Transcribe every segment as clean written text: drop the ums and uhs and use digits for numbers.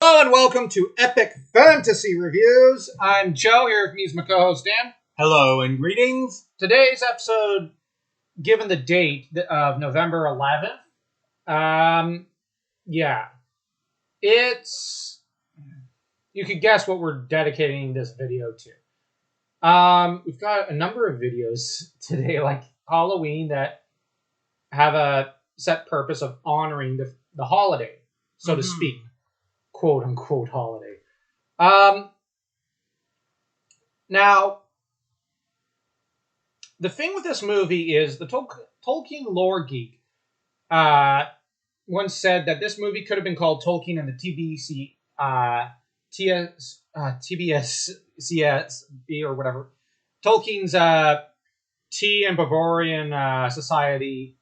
Hello and welcome to Epic Fantasy Reviews. I'm Joe, here with me is my co-host Dan. Hello and greetings. Today's episode, given the date of November 11th, it's... You could guess what we're dedicating this video to. We've got a number of videos today, like Halloween, that have a set purpose of honoring the holiday, so to speak. Quote-unquote holiday. Now, the thing with this movie is the Tolkien lore geek once said that this movie could have been called Tolkien and the TBSCSB or whatever. Tolkien's Tea and Bavarian Society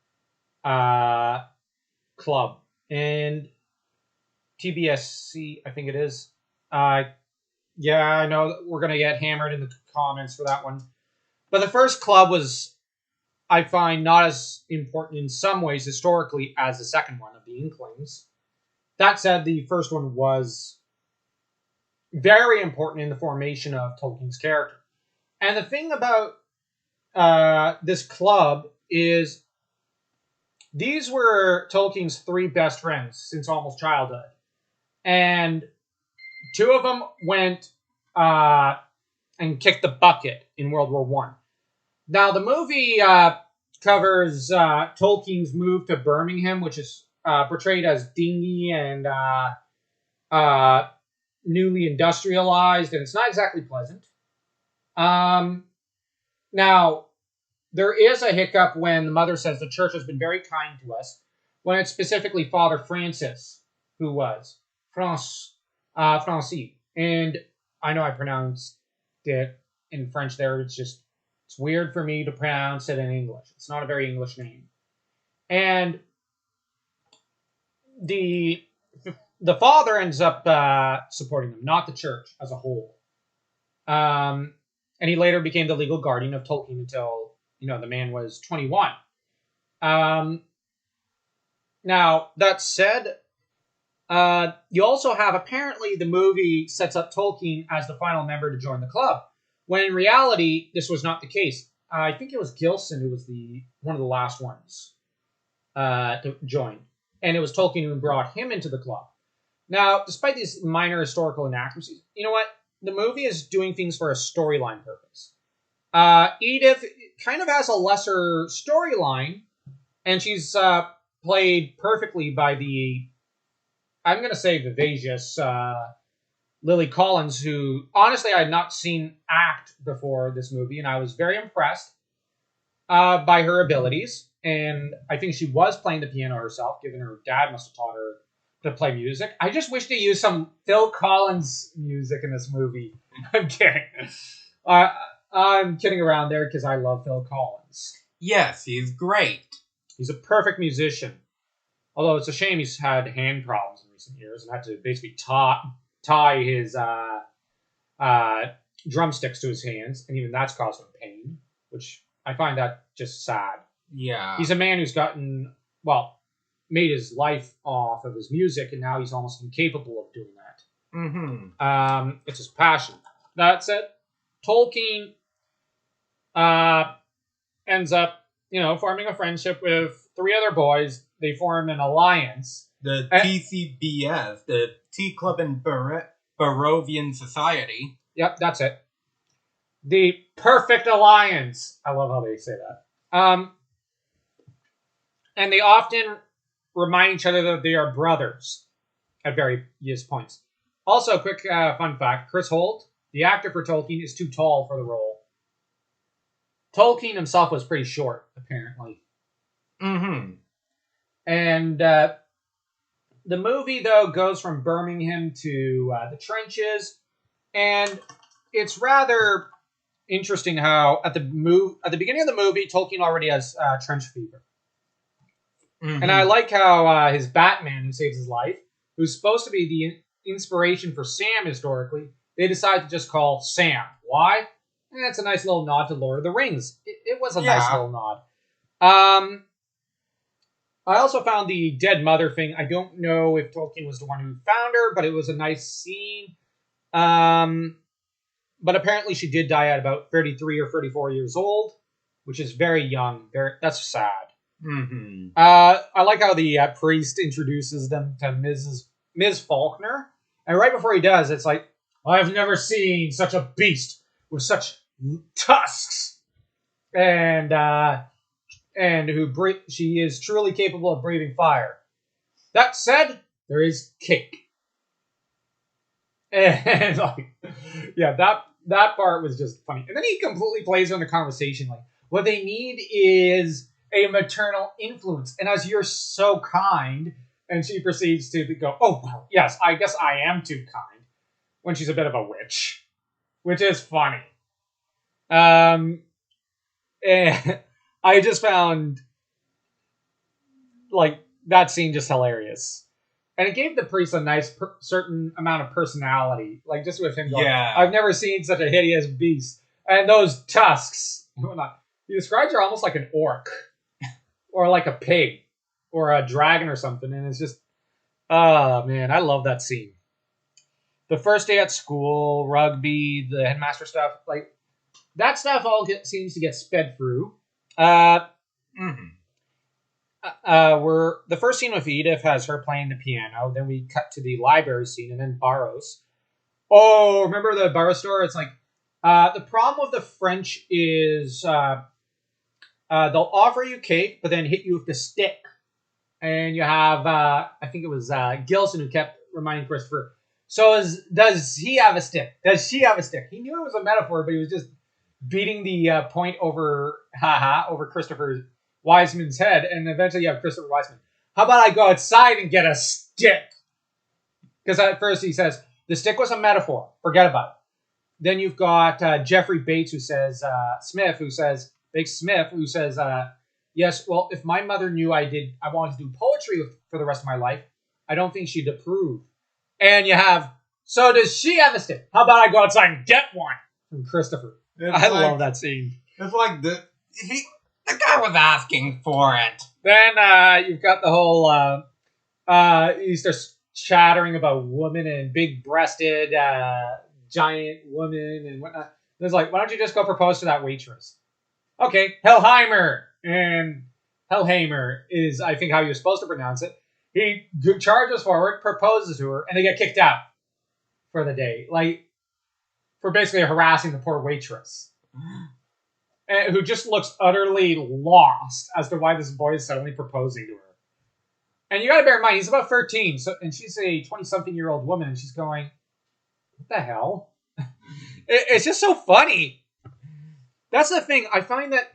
Club. And TBSC, I think it is. Yeah, I know we're going to get hammered in the comments for that one. But the first club was, I find, not as important in some ways historically as the second one of the Inklings. That said, the first one was very important in the formation of Tolkien's character. And the thing about this club is these were Tolkien's three best friends since almost childhood. And two of them went and kicked the bucket in World War I. Now, the movie covers Tolkien's move to Birmingham, which is portrayed as dingy and newly industrialized, and it's not exactly pleasant. Now, there is a hiccup when the mother says the church has been very kind to us, when it's specifically Father Francis who was. Francis. And I know I pronounced it in French there. It's weird for me to pronounce it in English. It's not a very English name. And the father ends up supporting them, not the church as a whole. And he later became the legal guardian of Tolkien until, the man was 21. Now, that said, you also have, apparently, the movie sets up Tolkien as the final member to join the club, when in reality, this was not the case. I think it was Gilson who was one of the last ones to join, and it was Tolkien who brought him into the club. Now, despite these minor historical inaccuracies, you know what? The movie is doing things for a storyline purpose. Edith kind of has a lesser storyline, and she's played perfectly by I'm going to say vivacious Lily Collins, who, honestly, I had not seen act before this movie, and I was very impressed by her abilities. And I think she was playing the piano herself, given her dad must have taught her to play music. I just wish to use some Phil Collins music in this movie. I'm kidding. I'm kidding around there because I love Phil Collins. Yes, he's great. He's a perfect musician. Although it's a shame he's had hand problems in recent years and had to basically tie his drumsticks to his hands, and even that's caused him pain, which I find that just sad. Yeah. He's a man who's made his life off of his music, and now he's almost incapable of doing that. Mm-hmm. It's his passion. That said, Tolkien ends up, forming a friendship with three other boys. They form an alliance. The TCBS, the Tea Club and Barovian Society. Yep, that's it. The perfect alliance. I love how they say that. And they often remind each other that they are brothers at various points. Also, quick fun fact, Chris Holt, the actor for Tolkien, is too tall for the role. Tolkien himself was pretty short, apparently. Mm-hmm. And the movie, though, goes from Birmingham to the trenches, and it's rather interesting how at the beginning of the movie, Tolkien already has trench fever. Mm-hmm. And I like how his Batman, who saves his life, who's supposed to be the inspiration for Sam historically, they decide to just call Sam. Why? It's a nice little nod to Lord of the Rings. It was a nice little nod. I also found the dead mother thing. I don't know if Tolkien was the one who found her, but it was a nice scene. But apparently she did die at about 33 or 34 years old, which is very young. That's sad. Mm-hmm. I like how the priest introduces them to Ms. Faulkner. And right before he does, it's like, I've never seen such a beast with such tusks. And she is truly capable of breathing fire. That said, there is cake. And like, yeah, that part was just funny. And then he completely plays on the conversation. Like, what they need is a maternal influence. And as you're so kind, and she proceeds to go, oh, well, yes, I guess I am too kind, when she's a bit of a witch, which is funny. And I just found, like, that scene just hilarious. And it gave the priest a nice certain amount of personality. Like, just with him going, Yeah. I've never seen such a hideous beast. And those tusks. He describes her almost like an orc. Or like a pig. Or a dragon or something. And it's just, oh, man, I love that scene. The first day at school, rugby, the headmaster stuff. Like, that stuff all seems to get sped through. The first scene with Edith has her playing the piano. Then we cut to the library scene, and then Barrows. Oh, remember the Barrows store? It's like the problem with the French is they'll offer you cake, but then hit you with the stick. And you have I think it was Gilson who kept reminding Christopher. So does he have a stick? Does she have a stick? He knew it was a metaphor, but he was just beating the point over Christopher Wiseman's head, and eventually you have Christopher Wiseman. How about I go outside and get a stick? Because at first he says, the stick was a metaphor. Forget about it. Then you've got Jeffrey Bates who says, yes, well, if my mother knew I wanted to do poetry for the rest of my life, I don't think she'd approve. And you have, so does she have a stick? How about I go outside and get one? From Christopher. I love that scene. It's like the guy was asking for it. Then you've got the whole he starts chattering about women and big-breasted giant women and whatnot. It's like, why don't you just go propose to that waitress? Okay, Hellheimer. And Hellheimer is, I think, how you're supposed to pronounce it. He charges forward, proposes to her, and they get kicked out for the day. Like, for basically harassing the poor waitress. Who just looks utterly lost as to why this boy is suddenly proposing to her. And you gotta bear in mind, he's about 13, and she's a 20-something-year-old woman, and she's going, what the hell? It's just so funny. That's the thing. I find that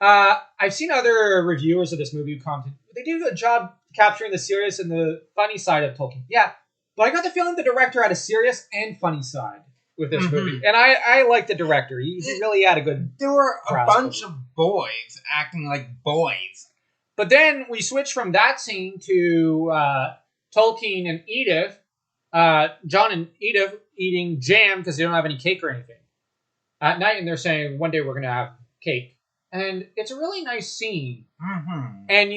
I've seen other reviewers of this movie who commented, they do a good job capturing the serious and the funny side of Tolkien. Yeah, but I got the feeling the director had a serious and funny side with this movie. And I like the director. He really had a good... There were a bunch of boys acting like boys. But then we switch from that scene to Tolkien and Edith, John and Edith eating jam because they don't have any cake or anything at night, and they're saying, one day we're going to have cake. And it's a really nice scene. Mm-hmm. And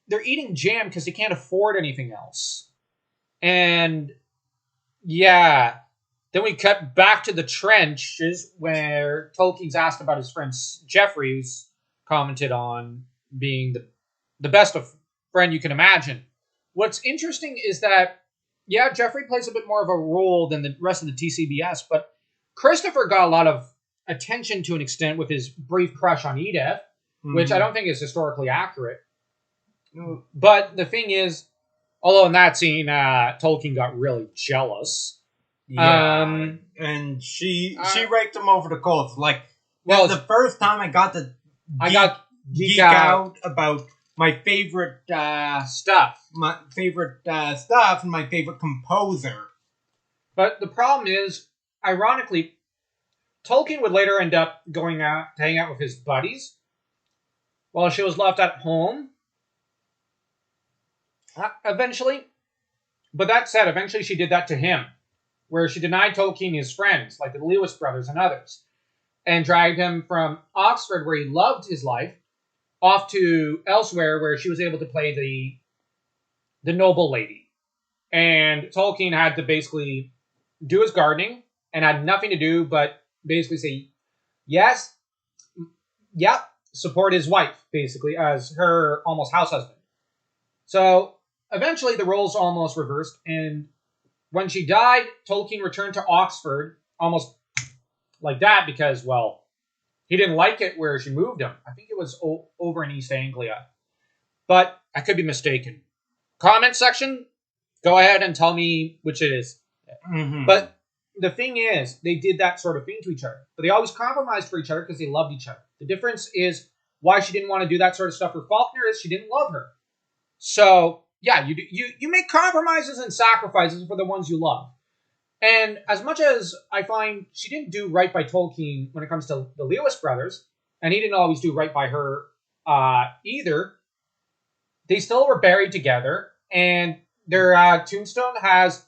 they're eating jam because they can't afford anything else. And yeah, then we cut back to the trenches where Tolkien's asked about his friend Jeffrey, who's commented on being the best of friend you can imagine. What's interesting is that, yeah, Jeffrey plays a bit more of a role than the rest of the TCBS, but Christopher got a lot of attention to an extent with his brief crush on Edith, which I don't think is historically accurate. But the thing is, although in that scene, Tolkien got really jealous. Yeah, and she raked him over the coals. Like, well, the first time I got geek out about my favorite stuff, and my favorite composer. But the problem is, ironically, Tolkien would later end up going out to hang out with his buddies, while she was left at home. Eventually, but that said, eventually she did that to him, where she denied Tolkien his friends, like the Lewis brothers and others, and dragged him from Oxford, where he loved his life, off to elsewhere where she was able to play the noble lady. And Tolkien had to basically do his gardening and had nothing to do but basically say, yes, yep, support his wife, basically, as her almost house husband. So eventually the roles almost reversed, and when she died, Tolkien returned to Oxford almost like that because, well, he didn't like it where she moved him. I think it was over in East Anglia. But I could be mistaken. Comment section, go ahead and tell me which it is. Mm-hmm. But the thing is, they did that sort of thing to each other. But they always compromised for each other because they loved each other. The difference is why she didn't want to do that sort of stuff for Faulkner is she didn't love her. So, yeah, you make compromises and sacrifices for the ones you love. And as much as I find she didn't do right by Tolkien when it comes to the Lewis brothers, and he didn't always do right by her either, they still were buried together, and their tombstone has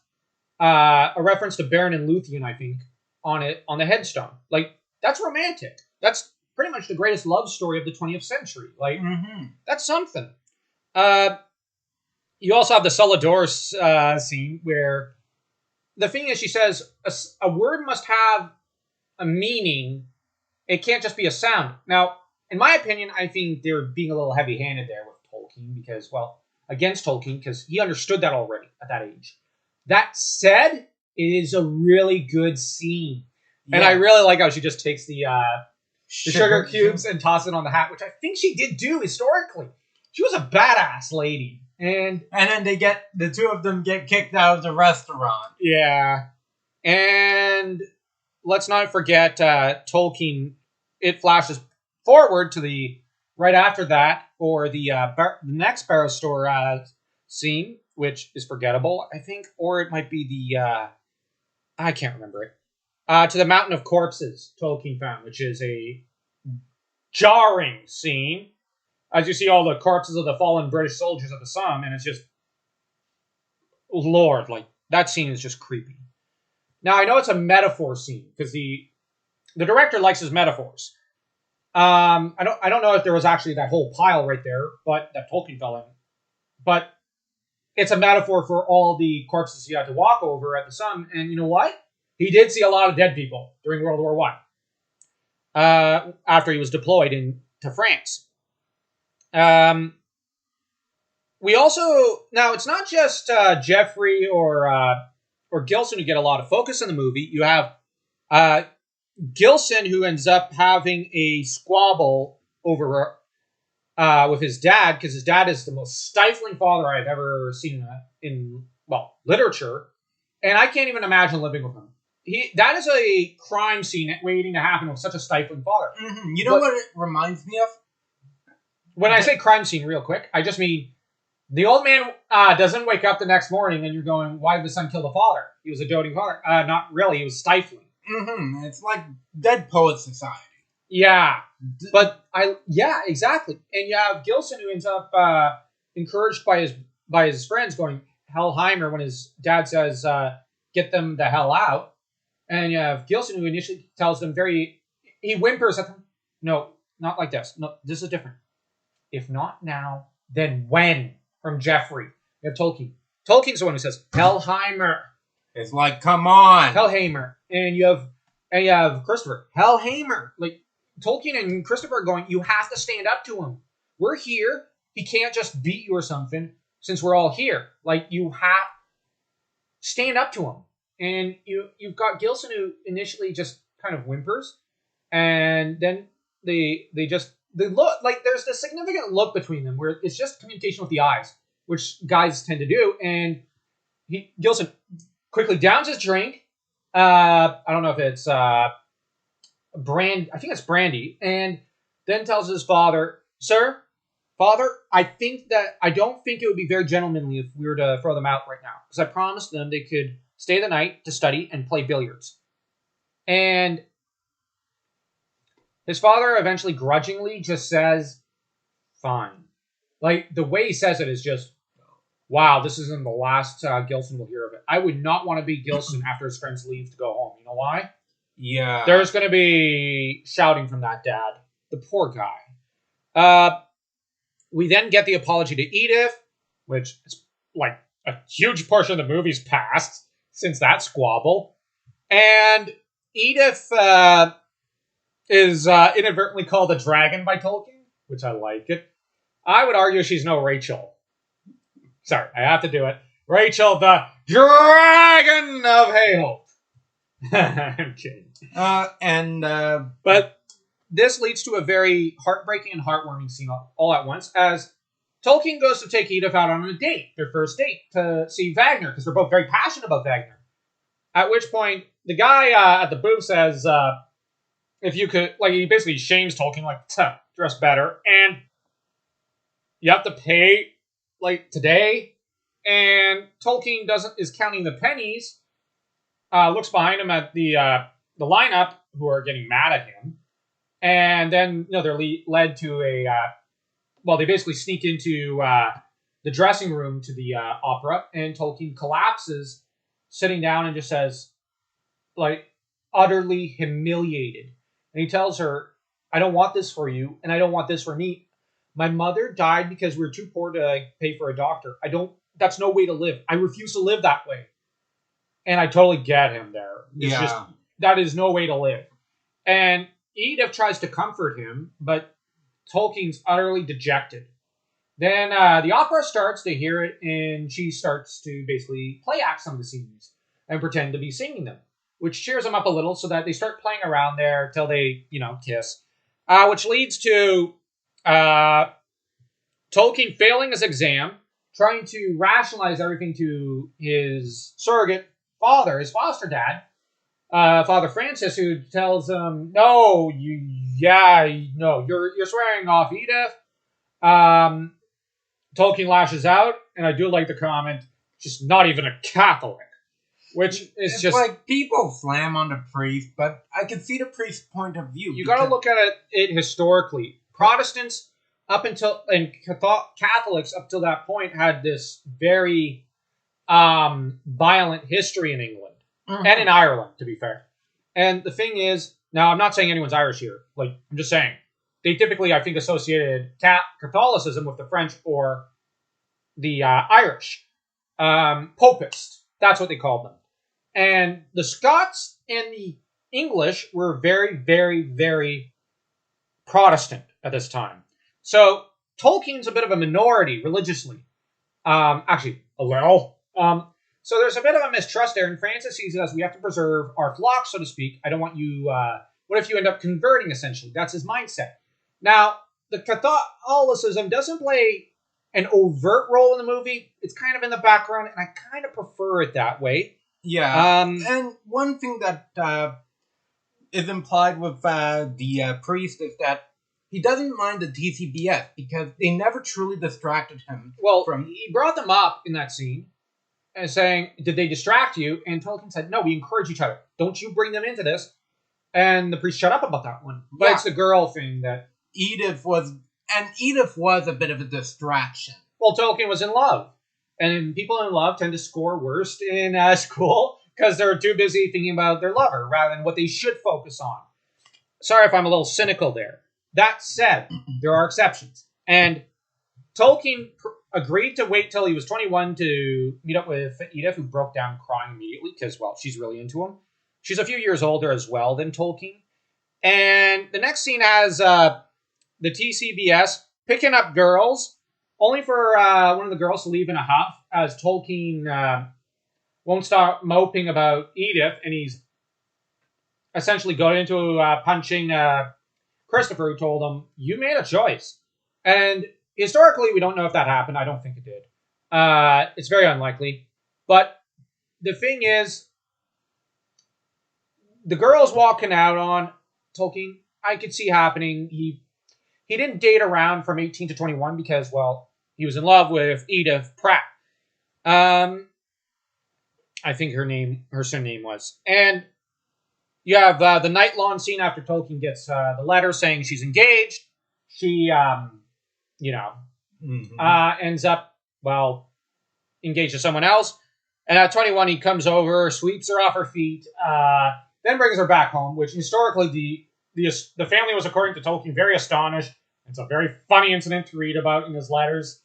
a reference to Beren and Luthien, I think, on it, on the headstone. Like, that's romantic. That's pretty much the greatest love story of the 20th century. Like, that's something. You also have the Celador scene where the thing is, she says, a word must have a meaning. It can't just be a sound. Now, in my opinion, I think they're being a little heavy-handed there with Tolkien because, well, against Tolkien, because he understood that already at that age. That said, it is a really good scene. Yeah. And I really like how she just takes the sugar cubes and tosses it on the hat, which I think she did do historically. She was a badass lady. And then the two of them get kicked out of the restaurant. Yeah. And let's not forget Tolkien. It flashes forward to the right after that for the next Barrow Store scene, which is forgettable, I think, or it might be the I can't remember it. To the Mountain of Corpses, Tolkien found, which is a jarring scene. As you see all the corpses of the fallen British soldiers of the Somme, and it's just, Lord, like, that scene is just creepy. Now, I know it's a metaphor scene, because the director likes his metaphors. I don't know if there was actually that whole pile right there, but that Tolkien fell in. But it's a metaphor for all the corpses he had to walk over at the Somme, and you know what? He did see a lot of dead people during World War I, after he was deployed to France. We also, now it's not just Jeffrey or Gilson who get a lot of focus in the movie. You have Gilson, who ends up having a squabble over with his dad, because his dad is the most stifling father I've ever seen in literature, and I can't even imagine living with him. That is a crime scene waiting to happen with such a stifling father. Mm-hmm. You know what it reminds me of? When I say crime scene, real quick, I just mean the old man doesn't wake up the next morning and you're going, why did the son kill the father? He was a doting father. Not really. He was stifling. Mm-hmm. It's like Dead Poet Society. Yeah. But exactly. And you have Gilson, who ends up encouraged by his friends going, Hellheimer, when his dad says, get them the hell out. And you have Gilson, who initially tells them he whimpers at them. No, not like this. No, this is different. If not now, then when? From Jeffrey. You have Tolkien. Tolkien's the one who says, Hellheimer. It's like, come on. Hellheimer. And you have Christopher. Hellheimer. Like, Tolkien and Christopher are going, you have to stand up to him. We're here. He can't just beat you or something since we're all here. Like, you have stand up to him. And you've got Gilson, who initially just kind of whimpers. And then they look, like, there's this significant look between them where it's just communication with the eyes, which guys tend to do. And Gilson quickly downs his drink. I don't know if it's I think it's brandy. And then tells his father, Father, I don't think it would be very gentlemanly if we were to throw them out right now. Because I promised them they could stay the night to study and play billiards. And his father eventually grudgingly just says, fine. Like, the way he says it is just, wow, this isn't the last Gilson will hear of it. I would not want to be Gilson after his friends leave to go home. You know why? Yeah. There's going to be shouting from that dad. The poor guy. We then get the apology to Edith, which is like a huge portion of the movie's past since that squabble. And Edith is inadvertently called a dragon by Tolkien, which I like it. I would argue she's no Rachel. Sorry, I have to do it. Rachel, the Dragon of Hayholt. I'm kidding. But this leads to a very heartbreaking and heartwarming scene all at once, as Tolkien goes to take Edith out on a date, their first date, to see Wagner, because they're both very passionate about Wagner. At which point, the guy at the booth says, if you could, like, he basically shames Tolkien, like, dress better, and you have to pay, like, today, and Tolkien is counting the pennies, looks behind him at the lineup, who are getting mad at him, and then, they're led to they basically sneak into the dressing room to the opera, and Tolkien collapses, sitting down, and just says, like, utterly humiliated. And he tells her, I don't want this for you, and I don't want this for me. My mother died because we were too poor to pay for a doctor. That's no way to live. I refuse to live that way. And I totally get him there. It's just, that is no way to live. And Edith tries to comfort him, but Tolkien's utterly dejected. Then the opera starts, they hear it, and she starts to basically play act some of the scenes and pretend to be singing them, which cheers them up a little so that they start playing around there till they, kiss. Which leads to Tolkien failing his exam, trying to rationalize everything to his surrogate father, his foster dad, Father Francis, who tells him, "No, you're swearing off Edith." Tolkien lashes out, and I do like the comment, "Just not even a Catholic," which is just like people slam on the priest, but I can see the priest's point of view. You got to look at it historically. Protestants Catholics up till that point had this very violent history in England and in Ireland, to be fair. And the thing is, now I'm not saying anyone's Irish here. Like, I'm just saying they typically, I think, associated Catholicism with the French or the Irish, Popists. That's what they called them. And the Scots and the English were very, very, very Protestant at this time. So Tolkien's a bit of a minority religiously. Actually, a little. So there's a bit of a mistrust there, and Francis sees it as we have to preserve our flock, so to speak. I don't want you... what if you end up converting, essentially? That's his mindset. Now, the Catholicism doesn't play an overt role in the movie. It's kind of in the background, and I kind of prefer it that way. Yeah. And one thing that is implied with the priest is that he doesn't mind the TCBS because they never truly distracted him. Well, he brought them up in that scene and saying, did they distract you? And Tolkien said, no, we encourage each other. Don't you bring them into this. And the priest shut up about that one. But it's the girl thing that... Edith was a bit of a distraction. Well, Tolkien was in love. And people in love tend to score worst in school because they're too busy thinking about their lover rather than what they should focus on. Sorry if I'm a little cynical there. That said, there are exceptions. And Tolkien agreed to wait till he was 21 to meet up with Edith, who broke down crying immediately because, well, she's really into him. She's a few years older as well than Tolkien. And the next scene has the TCBS picking up girls, only for one of the girls to leave in a huff, as Tolkien won't stop moping about Edith, and he's essentially got into punching Christopher, who told him, you made a choice. And historically, we don't know if that happened. I don't think it did. It's very unlikely. But the thing is, the girls walking out on Tolkien, I could see happening. He didn't date around from 18 to 21 because, well, he was in love with Edith Pratt. I think her surname was. And you have the night lawn scene after Tolkien gets the letter saying she's engaged. She, ends up, engaged to someone else. And at 21, he comes over, sweeps her off her feet, then brings her back home, which historically the family was, according to Tolkien, very astonished It's a very funny incident to read about in his letters.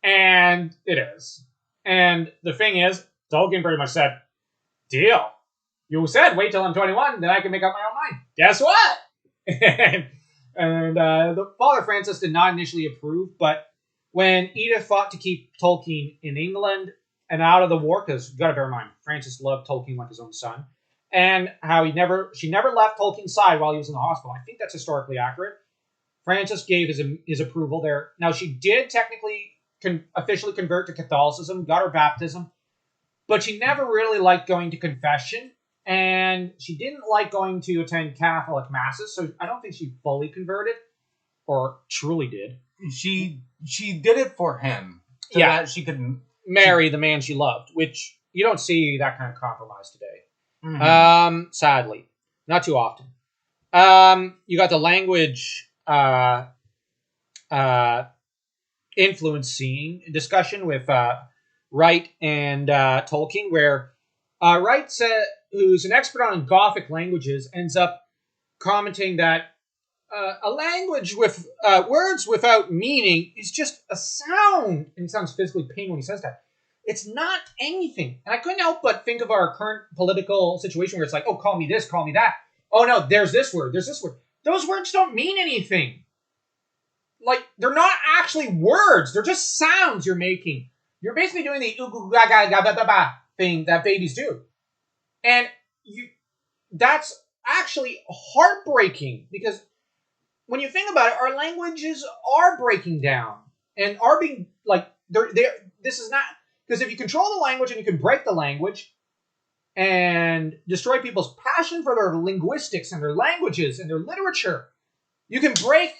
And it is. And the thing is, Tolkien pretty much said, deal. You said wait till I'm 21, then I can make up my own mind. Guess what? and the Father Francis did not initially approve, but when Edith fought to keep Tolkien in England and out of the war, because you got to bear in mind, Francis loved Tolkien like his own son, and how she never left Tolkien's side while he was in the hospital. I think that's historically accurate. Francis gave his approval there. Now, she did technically officially convert to Catholicism, got her baptism, but she never really liked going to confession, and she didn't like going to attend Catholic masses, so I don't think she fully converted, or truly did. She did it for him, so that she could marry the man she loved, which you don't see that kind of compromise today. Mm-hmm. Sadly, not too often. You got the language influencing discussion with Wright and Tolkien, where Wright, who's an expert on Gothic languages, ends up commenting that a language with words without meaning is just a sound. And he sounds physically pain when he says that. It's not anything. And I couldn't help but think of our current political situation where it's like, oh, call me this, call me that. Oh, no, there's this word, there's this word. Those words don't mean anything. Like, they're not actually words. They're just sounds you're making. You're basically doing the thing that babies do. And that's actually heartbreaking, because when you think about it, our languages are breaking down and are being, like, this is not, because if you control the language and you can break the language and destroy people's passion for their linguistics and their languages and their literature, you can break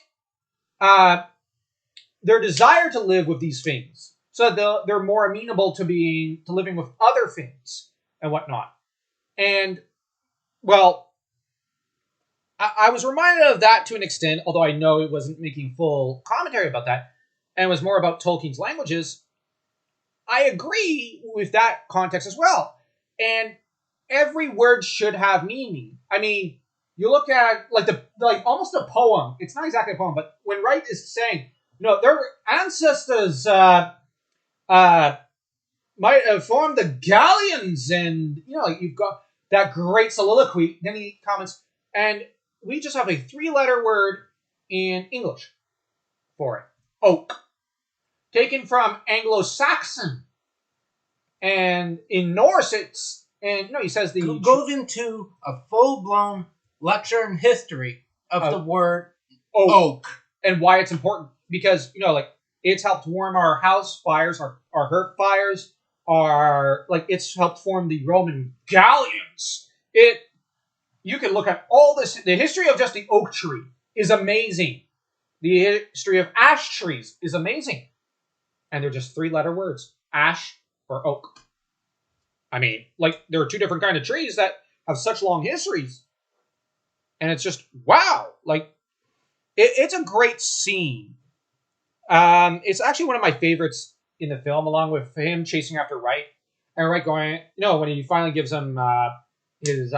their desire to live with these things, so they're more amenable to living with other things and whatnot. And, well, I was reminded of that to an extent, although I know it wasn't making full commentary about that, and it was more about Tolkien's languages. I agree with that context as well. And every word should have meaning. I mean, you look at almost a poem. It's not exactly a poem, but when Wright is saying, their ancestors might have formed the Gallians, and you've got that great soliloquy. Then he comments, and we just have a 3-letter word in English for it: oak, taken from Anglo-Saxon, and in Norse he says goes into a full-blown lecture in history of the word oak and why it's important, because it's helped warm our house fires, our hearth fires, it's helped form the Roman galleons. You can look at all this. The history of just the oak tree is amazing. The history of ash trees is amazing. And they're just 3-letter words: ash or oak. I mean, there are 2 different kinds of trees that have such long histories. And it's just, wow. It's a great scene. It's actually one of my favorites in the film, along with him chasing after Wright. And Wright going, when he finally gives him his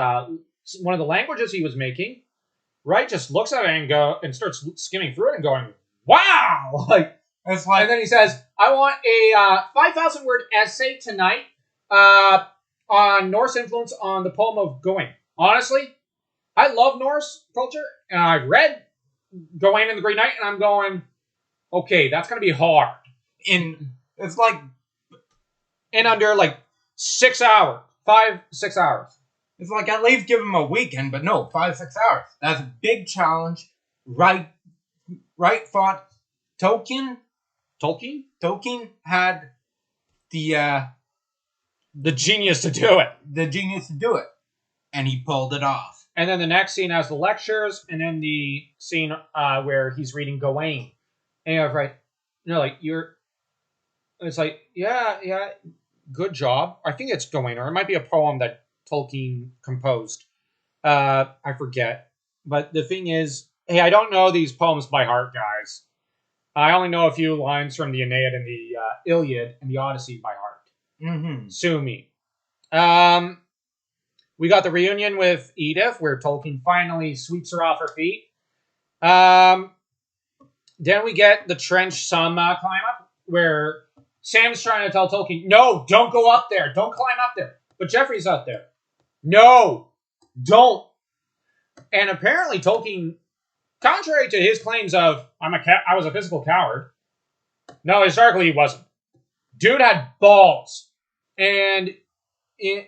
one of the languages he was making, Wright just looks at it and starts skimming through it and going, wow! And then he says, I want a 5,000-word essay tonight on Norse influence on the poem of Gawain. Honestly, I love Norse culture, and I've read Gawain and the Green Knight, and I'm going, okay, that's going to be hard. It's like in under 6 hours, 5-6 hours. It's like at least give him a weekend, but no, 5-6 hours. That's a big challenge. Wright fought Tolkien. Tolkien had the genius to do it. The genius to do it. And he pulled it off. And then the next scene has the lectures, and then the scene where he's reading Gawain. And you're right, it's like, yeah, good job. I think it's Gawain, or it might be a poem that Tolkien composed. I forget. But the thing is, hey, I don't know these poems by heart, guys. I only know a few lines from the Aeneid and the Iliad and the Odyssey by heart. Mm-hmm. Sue me. We got the reunion with Edith, where Tolkien finally sweeps her off her feet. Then we get the trench some climb up where Sam's trying to tell Tolkien, no, don't go up there. Don't climb up there. But Jeffrey's out there. No, don't. And apparently Tolkien, contrary to his claims of, I was a physical coward. No, historically he wasn't. Dude had balls. And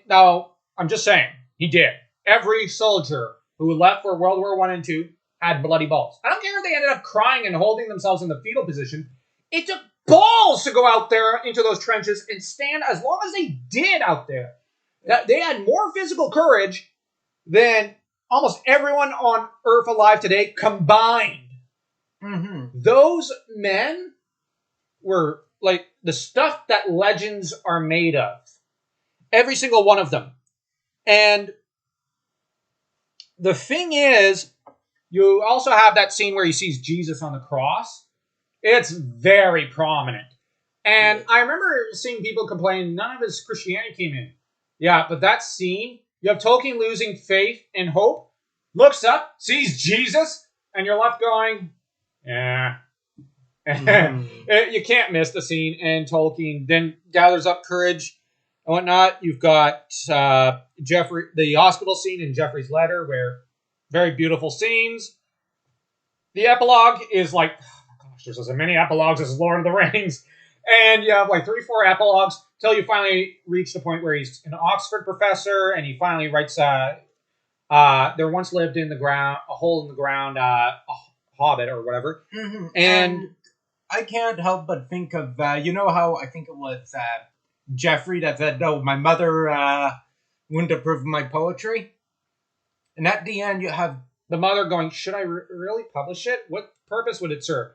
now, I'm just saying, he did. Every soldier who left for World War I and II had bloody balls. I don't care if they ended up crying and holding themselves in the fetal position. It took balls to go out there into those trenches and stand as long as they did out there. They had more physical courage than almost everyone on Earth alive today combined. Mm-hmm. Those men were like the stuff that legends are made of. Every single one of them. And the thing is, you also have that scene where he sees Jesus on the cross. It's very prominent. And I remember seeing people complain none of his Christianity came in. Yeah, but that scene, you have Tolkien losing faith and hope, looks up, sees Jesus, and you're left going, yeah. You can't miss the scene. And Tolkien then gathers up courage and whatnot. You've got Jeffrey, the hospital scene in Jeffrey's letter, where very beautiful scenes. The epilogue is like, oh my gosh, there's as many epilogues as Lord of the Rings. And you have like 3-4 epilogues till you finally reach the point where he's an Oxford professor and he finally writes, there once lived in the ground, a hole in the ground, a hobbit or whatever. Mm-hmm. And I can't help but think of, you know how I think it was Jeffrey that said, no, my mother wouldn't approve of my poetry? And at the end, you have the mother going, should I really publish it? What purpose would it serve?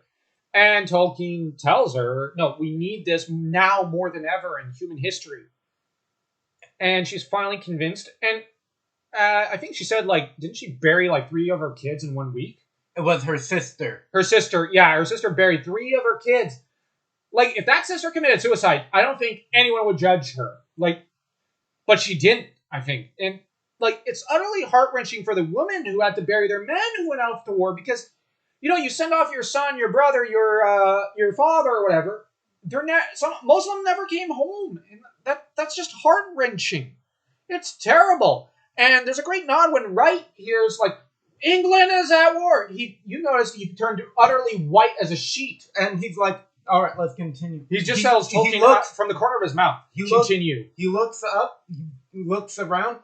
And Tolkien tells her, no, we need this now more than ever in human history. And she's finally convinced. And I think she said, like, didn't she bury like 3 of her kids in 1 week? It was her sister. Her sister buried 3 of her kids. Like, if that sister committed suicide, I don't think anyone would judge her. Like, but she didn't, I think. And, like, it's utterly heart-wrenching for the women who had to bury their men who went off to war because, you know, you send off your son, your brother, your father, or whatever. Most of them never came home. And that's just heart-wrenching. It's terrible. And there's a great nod when Wright hears, like, England is at war. You notice he turned utterly white as a sheet. And he's like, all right, let's continue. He just tells Tolkien from the corner of his mouth. Continue. He looks up, he looks around.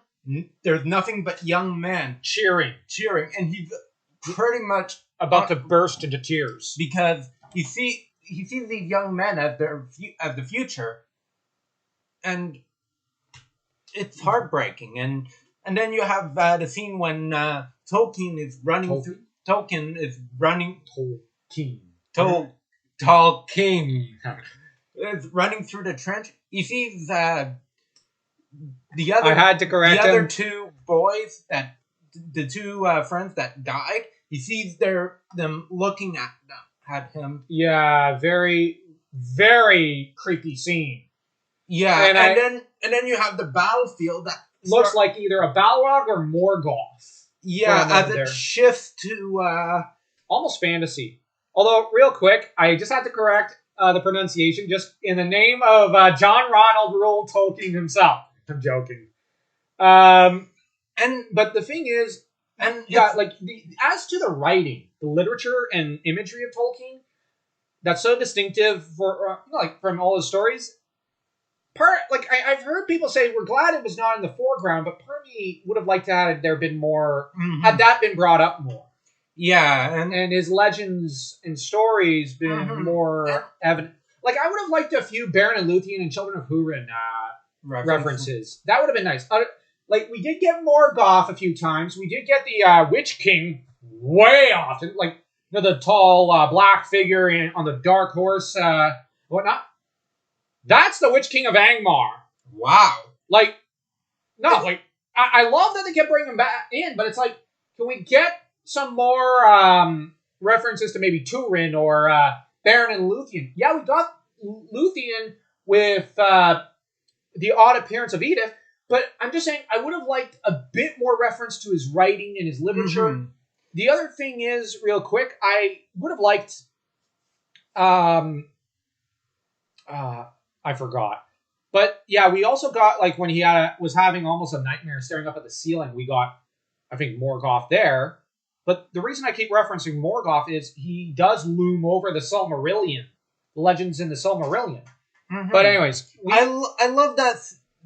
There's nothing but young men cheering. And he's pretty much about to burst into tears. Because he sees these young men as the future. And it's heartbreaking. And then you have the scene when Tolkien is running through... Tolkien is running through the trench. He sees the other... I had to correct the him. other 2 boys, the 2 friends that died. He sees them looking at him. Yeah, very, very creepy scene. Yeah, and then you have the battlefield that looks like either a Balrog or Morgoth. Yeah, as it shifts to almost fantasy. Although, real quick, I just had to correct the pronunciation, just in the name of John Ronald Reuel Tolkien himself. I'm joking. But the thing is, as to the writing, the literature and imagery of Tolkien, that's so distinctive for from all his stories. I've heard people say we're glad it was not in the foreground, but part of me would have liked to have there been more. Mm-hmm. Had that been brought up more? Yeah, and his legends and stories been more evident. Like, I would have liked a few Beren and Luthien and Children of Húrin references. That would have been nice. We did get Morgoth a few times. We did get the Witch King way often. The tall black figure on the dark horse, whatnot. That's the Witch King of Angmar. Wow. I love that they kept bringing him back in, but it's like, can we get some more references to maybe Turin or Beren and Luthien? Yeah, we got Luthien with the odd appearance of Edith, but I'm just saying I would have liked a bit more reference to his writing and his literature. Mm-hmm. The other thing is, real quick, I would have liked I forgot. But yeah, we also got like when he was having almost a nightmare staring up at the ceiling. We got, I think, Morgoth there. But the reason I keep referencing Morgoth is he does loom over the Silmarillion, the legends in the Silmarillion. Mm-hmm. But anyways, I love that.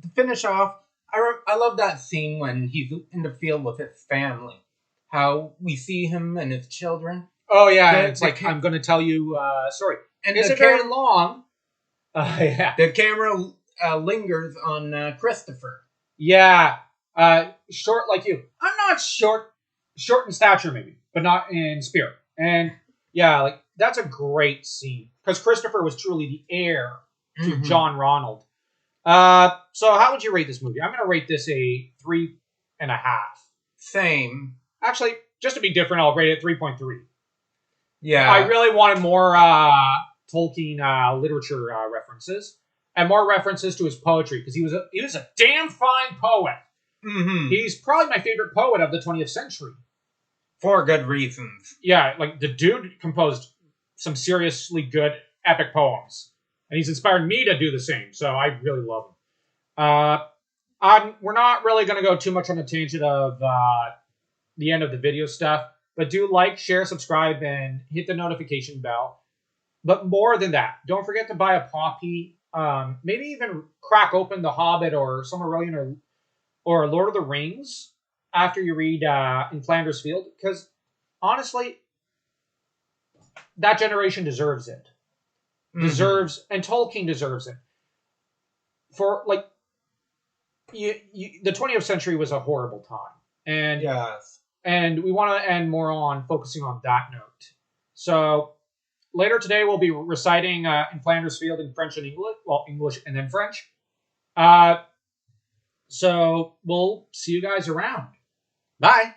To finish off, I love that scene when he's in the field with his family. How we see him and his children. Oh yeah, it's like I'm going to tell you a story, and it's very long. Yeah, the camera lingers on Christopher. Yeah, short like you. I'm not short in stature maybe, but not in spirit. And yeah, like that's a great scene because Christopher was truly the heir to John Ronald. So how would you rate this movie? I'm going to rate this a 3.5. Same. Actually, just to be different, I'll rate it 3.3. Yeah. I really wanted more Tolkien literature references and more references to his poetry because he was a damn fine poet. Mm-hmm. He's probably my favorite poet of the 20th century. For good reasons. Yeah, like the dude composed some seriously good epic poems. And he's inspired me to do the same, so I really love him. We're not really going to go too much on the tangent of the end of the video stuff, but do like, share, subscribe, and hit the notification bell. But more than that, don't forget to buy a copy. Maybe even crack open The Hobbit or Silmarillion or Lord of the Rings after you read In Flanders Field, because honestly, that generation deserves it. And Tolkien deserves it. For like, the 20th century was a horrible time, and yes, and we want to end more on focusing on that note. So later today we'll be reciting In Flanders Field in French and English, well, English and then French. So we'll see you guys around. Bye.